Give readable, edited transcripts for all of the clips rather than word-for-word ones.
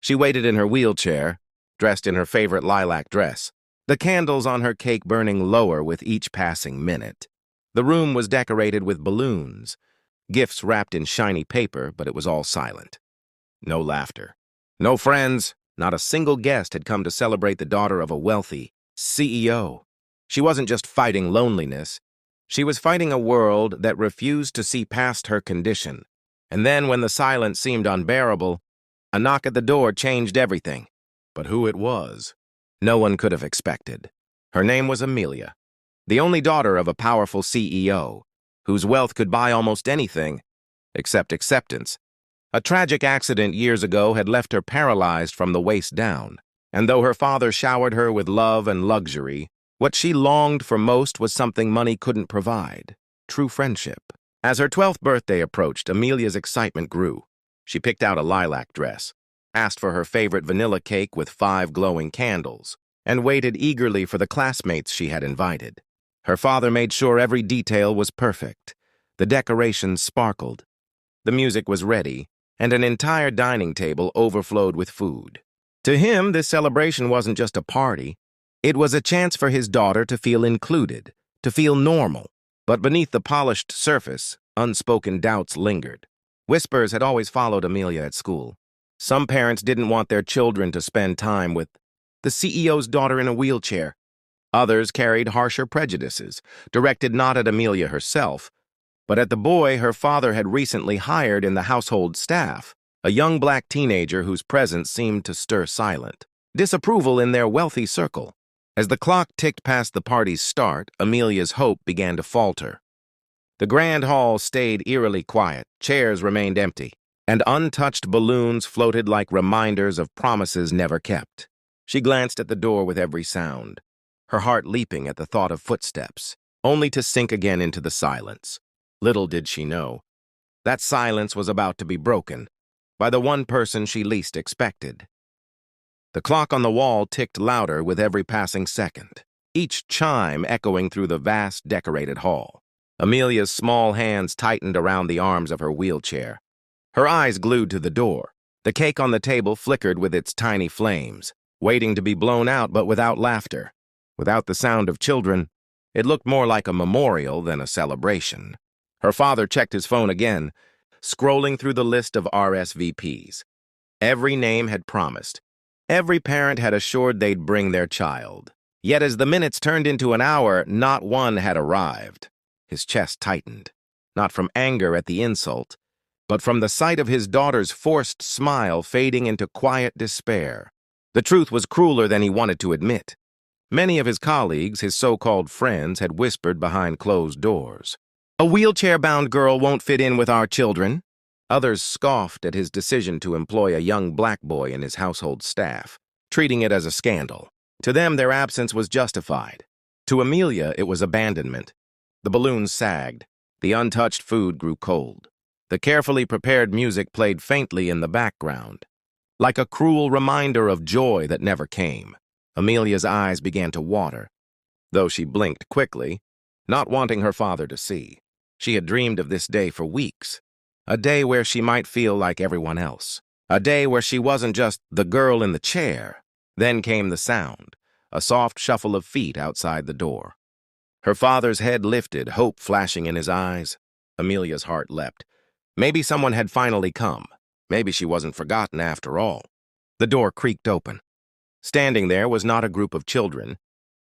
She waited in her wheelchair, dressed in her favorite lilac dress, the candles on her cake burning lower with each passing minute. The room was decorated with balloons, gifts wrapped in shiny paper, but it was all silent. No laughter. No friends. Not a single guest had come to celebrate the daughter of a wealthy CEO. She wasn't just fighting loneliness. She was fighting a world that refused to see past her condition. And then, when the silence seemed unbearable, a knock at the door changed everything. But who it was, no one could have expected. Her name was Amelia, the only daughter of a powerful CEO, whose wealth could buy almost anything except acceptance. A tragic accident years ago had left her paralyzed from the waist down, and though her father showered her with love and luxury, what she longed for most was something money couldn't provide: true friendship. As her 12th birthday approached, Amelia's excitement grew. She picked out a lilac dress, asked for her favorite vanilla cake with 5 glowing candles, and waited eagerly for the classmates she had invited. Her father made sure every detail was perfect. The decorations sparkled. The music was ready, and an entire dining table overflowed with food. To him, this celebration wasn't just a party. It was a chance for his daughter to feel included, to feel normal. But beneath the polished surface, unspoken doubts lingered. Whispers had always followed Amelia at school. Some parents didn't want their children to spend time with the CEO's daughter in a wheelchair. Others carried harsher prejudices, directed not at Amelia herself, but at the boy her father had recently hired in the household staff, a young black teenager whose presence seemed to stir silent disapproval in their wealthy circle. As the clock ticked past the party's start, Amelia's hope began to falter. The grand hall stayed eerily quiet, chairs remained empty, and untouched balloons floated like reminders of promises never kept. She glanced at the door with every sound, her heart leaping at the thought of footsteps, only to sink again into the silence. Little did she know, that silence was about to be broken by the one person she least expected. The clock on the wall ticked louder with every passing second, each chime echoing through the vast, decorated hall. Amelia's small hands tightened around the arms of her wheelchair, her eyes glued to the door. The cake on the table flickered with its tiny flames, waiting to be blown out but without laughter. Without the sound of children, it looked more like a memorial than a celebration. Her father checked his phone again, scrolling through the list of RSVPs. Every name had promised. Every parent had assured they'd bring their child. Yet as the minutes turned into an hour, not one had arrived. His chest tightened, not from anger at the insult, but from the sight of his daughter's forced smile fading into quiet despair. The truth was crueler than he wanted to admit. Many of his colleagues, his so-called friends, had whispered behind closed doors, "A wheelchair-bound girl won't fit in with our children." Others scoffed at his decision to employ a young black boy in his household staff, treating it as a scandal. To them, their absence was justified. To Amelia, it was abandonment. The balloons sagged. The untouched food grew cold. The carefully prepared music played faintly in the background, like a cruel reminder of joy that never came. Amelia's eyes began to water, though she blinked quickly, not wanting her father to see. She had dreamed of this day for weeks. A day where she might feel like everyone else. A day where she wasn't just the girl in the chair. Then came the sound, a soft shuffle of feet outside the door. Her father's head lifted, hope flashing in his eyes. Amelia's heart leapt. Maybe someone had finally come. Maybe she wasn't forgotten after all. The door creaked open. Standing there was not a group of children,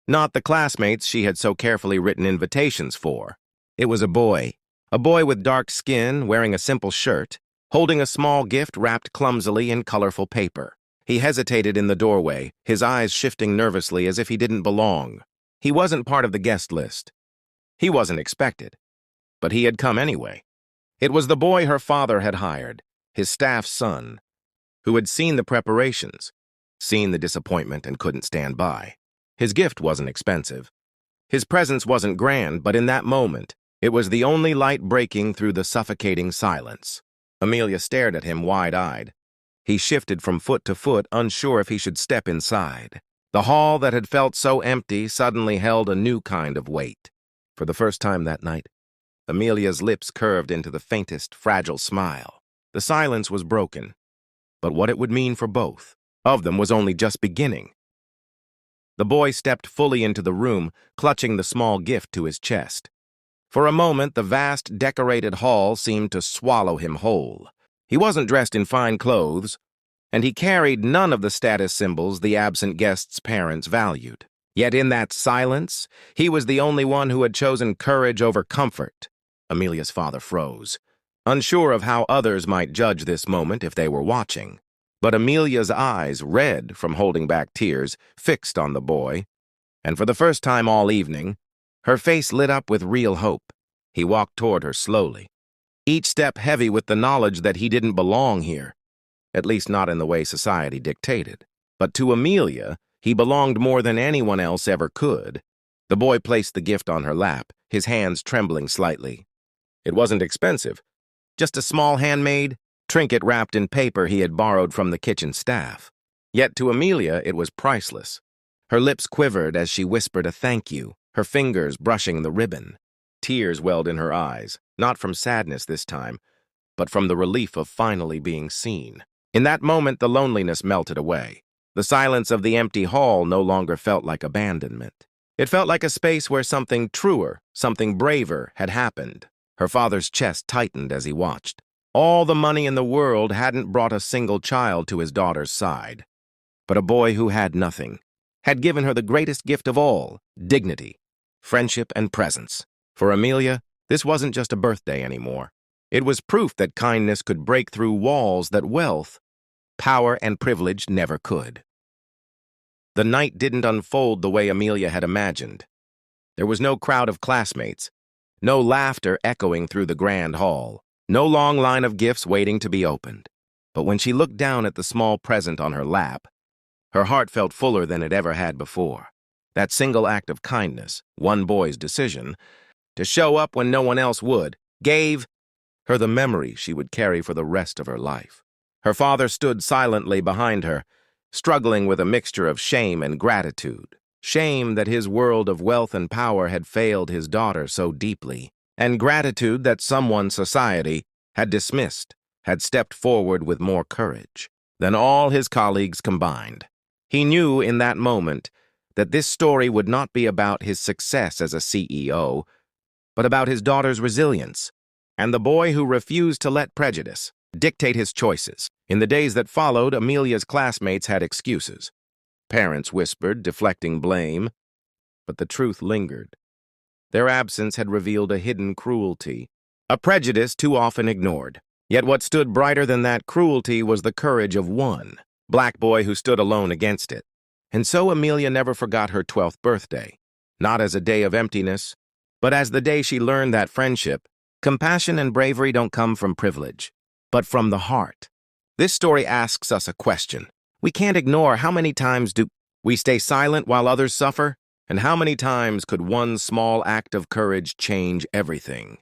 not the classmates she had so carefully written invitations for. It was a boy with dark skin, wearing a simple shirt, holding a small gift wrapped clumsily in colorful paper. He hesitated in the doorway, his eyes shifting nervously as if he didn't belong. He wasn't part of the guest list. He wasn't expected, but he had come anyway. It was the boy her father had hired, his staff's son, who had seen the preparations, seen the disappointment and couldn't stand by. His gift wasn't expensive. His presence wasn't grand, but in that moment, it was the only light breaking through the suffocating silence. Amelia stared at him wide-eyed. He shifted from foot to foot, unsure if he should step inside. The hall that had felt so empty suddenly held a new kind of weight. For the first time that night, Amelia's lips curved into the faintest, fragile smile. The silence was broken, but what it would mean for both of them was only just beginning. The boy stepped fully into the room, clutching the small gift to his chest. For a moment, the vast, decorated hall seemed to swallow him whole. He wasn't dressed in fine clothes, and he carried none of the status symbols the absent guest's parents valued. Yet in that silence, he was the only one who had chosen courage over comfort. Amelia's father froze, unsure of how others might judge this moment if they were watching. But Amelia's eyes, red from holding back tears, fixed on the boy, and for the first time all evening, her face lit up with real hope. He walked toward her slowly, each step heavy with the knowledge that he didn't belong here, at least not in the way society dictated. But to Amelia, he belonged more than anyone else ever could. The boy placed the gift on her lap, his hands trembling slightly. It wasn't expensive, just a small handmade trinket wrapped in paper he had borrowed from the kitchen staff. Yet to Amelia it was priceless. Her lips quivered as she whispered a thank you, her fingers brushing the ribbon. Tears welled in her eyes, not from sadness this time, but from the relief of finally being seen. In that moment, the loneliness melted away. The silence of the empty hall no longer felt like abandonment. It felt like a space where something truer, something braver had happened. Her father's chest tightened as he watched. All the money in the world hadn't brought a single child to his daughter's side. But a boy who had nothing had given her the greatest gift of all, dignity, friendship, and presence. For Amelia, this wasn't just a birthday anymore. It was proof that kindness could break through walls that wealth, power, and privilege never could. The night didn't unfold the way Amelia had imagined. There was no crowd of classmates, no laughter echoing through the grand hall, no long line of gifts waiting to be opened. But when she looked down at the small present on her lap, her heart felt fuller than it ever had before. That single act of kindness, one boy's decision, to show up when no one else would, gave her the memory she would carry for the rest of her life. Her father stood silently behind her, struggling with a mixture of shame and gratitude. Shame that his world of wealth and power had failed his daughter so deeply, and gratitude that someone society had dismissed, had stepped forward with more courage than all his colleagues combined. He knew in that moment that this story would not be about his success as a CEO, but about his daughter's resilience, and the boy who refused to let prejudice dictate his choices. In the days that followed, Amelia's classmates had excuses. Parents whispered, deflecting blame, but the truth lingered. Their absence had revealed a hidden cruelty, a prejudice too often ignored. Yet what stood brighter than that cruelty was the courage of one black boy who stood alone against it. And so Amelia never forgot her 12th birthday, not as a day of emptiness, but as the day she learned that friendship, compassion, and bravery don't come from privilege, but from the heart. This story asks us a question. We can't ignore how many times do we stay silent while others suffer, and how many times could one small act of courage change everything?